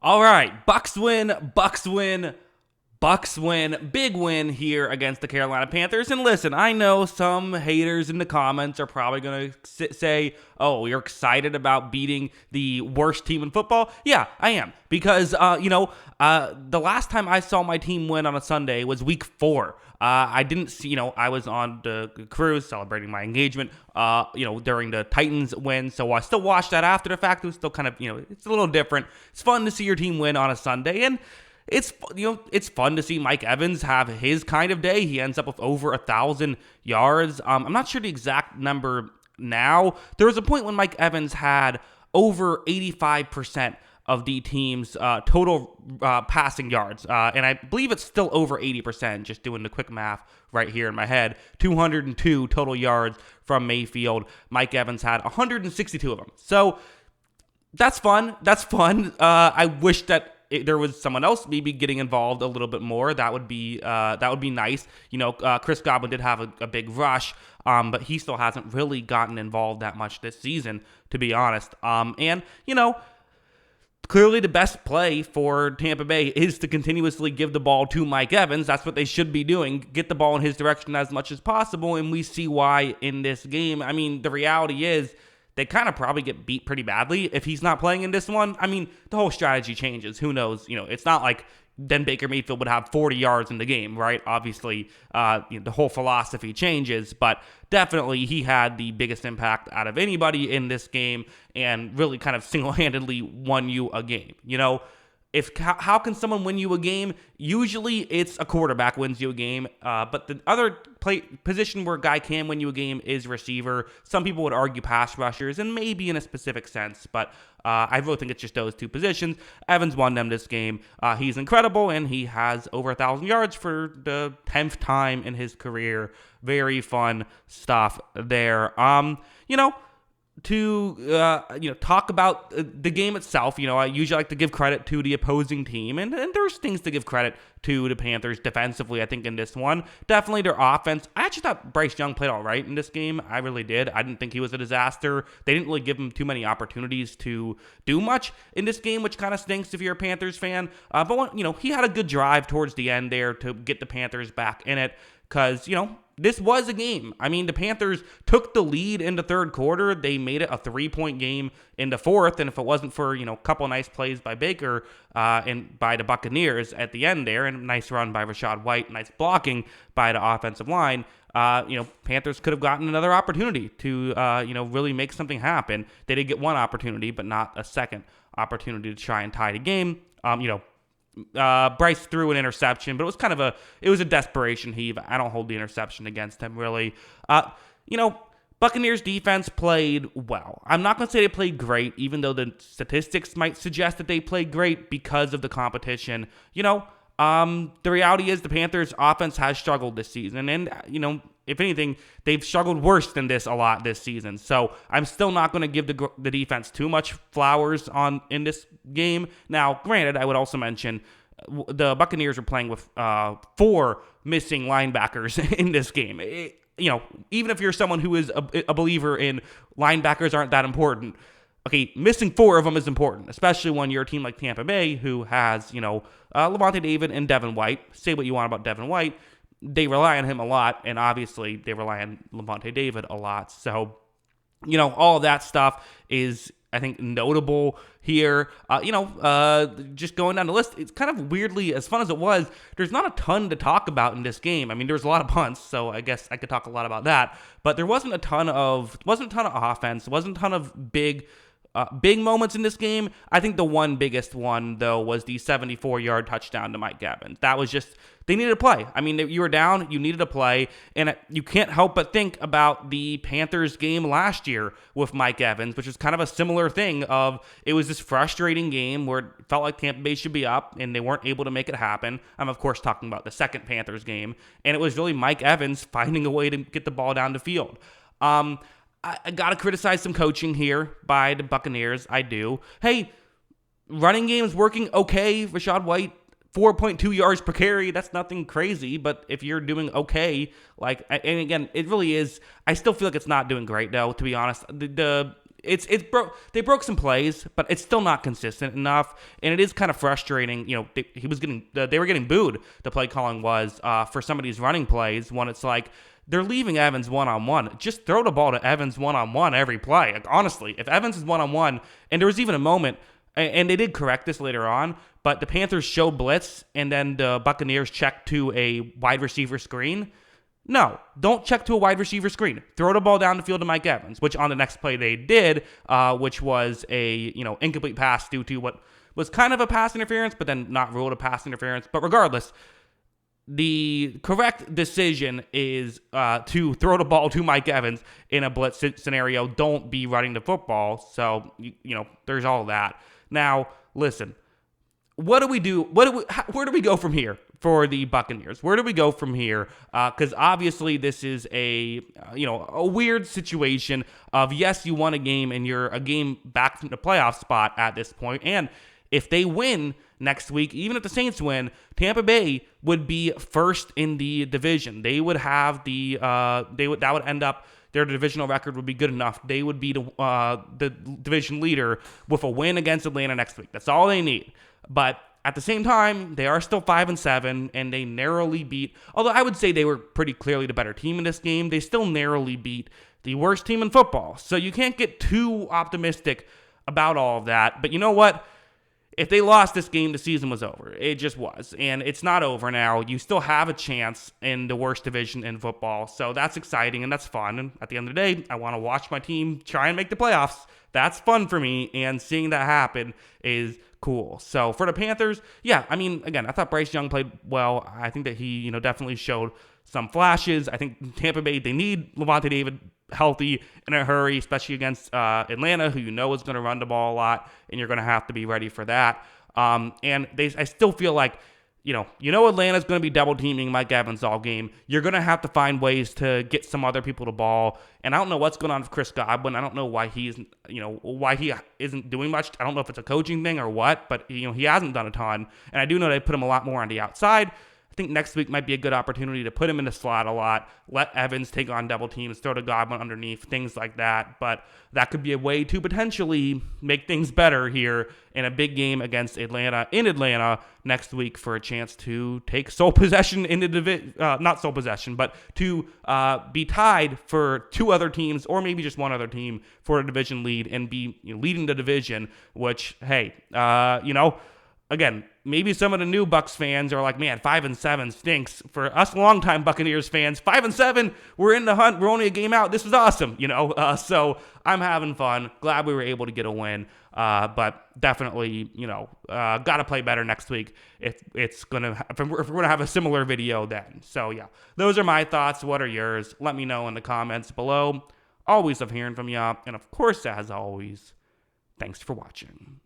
All right, Bucks win, Bucks win, Bucks win. Big win here against the Carolina Panthers. And listen, I know some haters in the comments are probably going to say, oh, you're excited about beating the worst team in football? Yeah, I am. Because, the last time I saw my team win on a Sunday was week 4. I didn't see, I was on the cruise celebrating my engagement, during the Titans win. So I still watched that after the fact. It was still kind of, it's a little different. It's fun to see your team win on a Sunday. And it's fun to see Mike Evans have his kind of day. He ends up with over 1,000 yards. I'm not sure the exact number now. There was a point when Mike Evans had over 85% of the team's total passing yards. And I believe it's still over 80%, just doing the quick math right here in my head. 202 total yards from Mayfield. Mike Evans had 162 of them. So that's fun. I wish that there was someone else maybe getting involved a little bit more. That would be nice. Chris Godwin did have a big rush, but he still hasn't really gotten involved that much this season, to be honest. Clearly the best play for Tampa Bay is to continuously give the ball to Mike Evans. That's what they should be doing. Get the ball in his direction as much as possible, and we see why in this game. I mean, the reality is they kind of probably get beat pretty badly if he's not playing in this one. I mean, the whole strategy changes. Who knows? It's not like then Baker Mayfield would have 40 yards in the game, right? Obviously, the whole philosophy changes, but definitely he had the biggest impact out of anybody in this game and really kind of single-handedly won you a game. How can someone win you a game? Usually it's a quarterback wins you a game, but the other position where a guy can win you a game is receiver. Some people would argue pass rushers, and maybe in a specific sense, but I really think it's just those two positions. Evans won them this game. He's incredible, and he has over 1,000 yards for the 10th time in his career. Very fun stuff there. To talk about the game itself, I usually like to give credit to the opposing team, and there's things to give credit to the Panthers defensively, I think, in this one. Definitely their offense. I actually thought Bryce Young played all right in this game. I really did. I didn't think he was a disaster. They didn't really give him too many opportunities to do much in this game, which kind of stinks if you're a Panthers fan. But he had a good drive towards the end there to get the Panthers back in it because, this was a game. I mean, the Panthers took the lead in the third quarter. They made it a 3-point game in the fourth, and if it wasn't for, a couple nice plays by Baker and by the Buccaneers at the end there, and a nice run by Rachaad White, nice blocking by the offensive line, Panthers could have gotten another opportunity to, really make something happen. They did get one opportunity, but not a second opportunity to try and tie the game. Bryce threw an interception, but it was a desperation heave. I don't hold the interception against him, really. Buccaneers defense played well. I'm not going to say they played great, even though the statistics might suggest that they played great because of the competition. The reality is the Panthers offense has struggled this season, and, if anything, they've struggled worse than this a lot this season. So I'm still not going to give the defense too much flowers in this game. Now, granted, I would also mention the Buccaneers were playing with 4 missing linebackers in this game. Even if you're someone who is a believer in linebackers aren't that important, okay, missing 4 of them is important, especially when you're a team like Tampa Bay who has, Lavonte David and Devin White. Say what you want about Devin White. They rely on him a lot, and obviously they rely on Lavonte David a lot. So, all of that stuff is, I think, notable here. Just going down the list, it's kind of weirdly, as fun as it was, there's not a ton to talk about in this game. I mean, there's a lot of punts, so I guess I could talk a lot about that. But there wasn't a ton of offense, wasn't a ton of big moments in this game. I think the one biggest one, though, was the 74-yard touchdown to Mike Evans. That was just, they needed to play. I mean, you were down, you needed to play, and you can't help but think about the Panthers game last year with Mike Evans, which was kind of a similar thing of, it was this frustrating game where it felt like Tampa Bay should be up, and they weren't able to make it happen. I'm, of course, talking about the second Panthers game, and it was really Mike Evans finding a way to get the ball down the field. I got to criticize some coaching here by the Buccaneers. I do. Hey, running game's working okay. Rachaad White, 4.2 yards per carry. That's nothing crazy, but if you're doing okay, and again, it really is. I still feel like it's not doing great, though, to be honest. they broke some plays, but it's still not consistent enough, and it is kind of frustrating. They were getting booed. The play calling was for some of these running plays when it's like they're leaving Evans one-on-one. Just throw the ball to Evans one-on-one every play. Like, honestly, if Evans is one-on-one, and there was even a moment, and they did correct this later on, but the Panthers showed blitz, and then the Buccaneers checked to a wide receiver screen. No, don't check to a wide receiver screen. Throw the ball down the field to Mike Evans, which on the next play they did, which was a incomplete pass due to what was kind of a pass interference, but then not ruled a pass interference. But regardless, the correct decision is to throw the ball to Mike Evans in a blitz scenario. Don't be running the football. So, there's all that. Now, listen, what do we do? Where do we go from here for the Buccaneers? Where do we go from here? Because obviously this is a weird situation of, yes, you won a game and you're a game back from the playoff spot at this point. And if they win next week, even if the Saints win, Tampa Bay would be first in the division. They would have that would end up, their divisional record would be good enough. They would be the division leader with a win against Atlanta next week. That's all they need. But at the same time, they are still 5-7, and they narrowly beat, although I would say they were pretty clearly the better team in this game, they still narrowly beat the worst team in football. So you can't get too optimistic about all of that. But you know what? If they lost this game, the season was over. It just was. And it's not over now. You still have a chance in the worst division in football. So that's exciting and that's fun. And at the end of the day, I want to watch my team try and make the playoffs. That's fun for me. And seeing that happen is cool. So for the Panthers, again, I thought Bryce Young played well. I think that he, definitely showed some flashes. I think Tampa Bay, they need Levante David healthy in a hurry, especially against Atlanta, who is going to run the ball a lot, and you're going to have to be ready for that. I still feel like, Atlanta's going to be double teaming Mike Evans all game. You're going to have to find ways to get some other people the ball. And I don't know what's going on with Chris Godwin. I don't know why he isn't doing much. I don't know if it's a coaching thing or what, but he hasn't done a ton. And I do know they put him a lot more on the outside. I think next week might be a good opportunity to put him in the slot a lot, let Evans take on double teams, throw to Godwin underneath, things like that. But that could be a way to potentially make things better here in a big game against Atlanta in Atlanta next week for a chance to take sole possession in the division, not sole possession, but to be tied for two other teams or maybe just one other team for a division lead and be leading the division, which, hey, again, maybe some of the new Bucs fans are like, man, 5-7 stinks. For us longtime Buccaneers fans, 5-7, we're in the hunt. We're only a game out. This is awesome, So I'm having fun. Glad we were able to get a win. But definitely, got to play better next week if we're gonna have a similar video then. So yeah, those are my thoughts. What are yours? Let me know in the comments below. Always love hearing from you. And of course, as always, thanks for watching.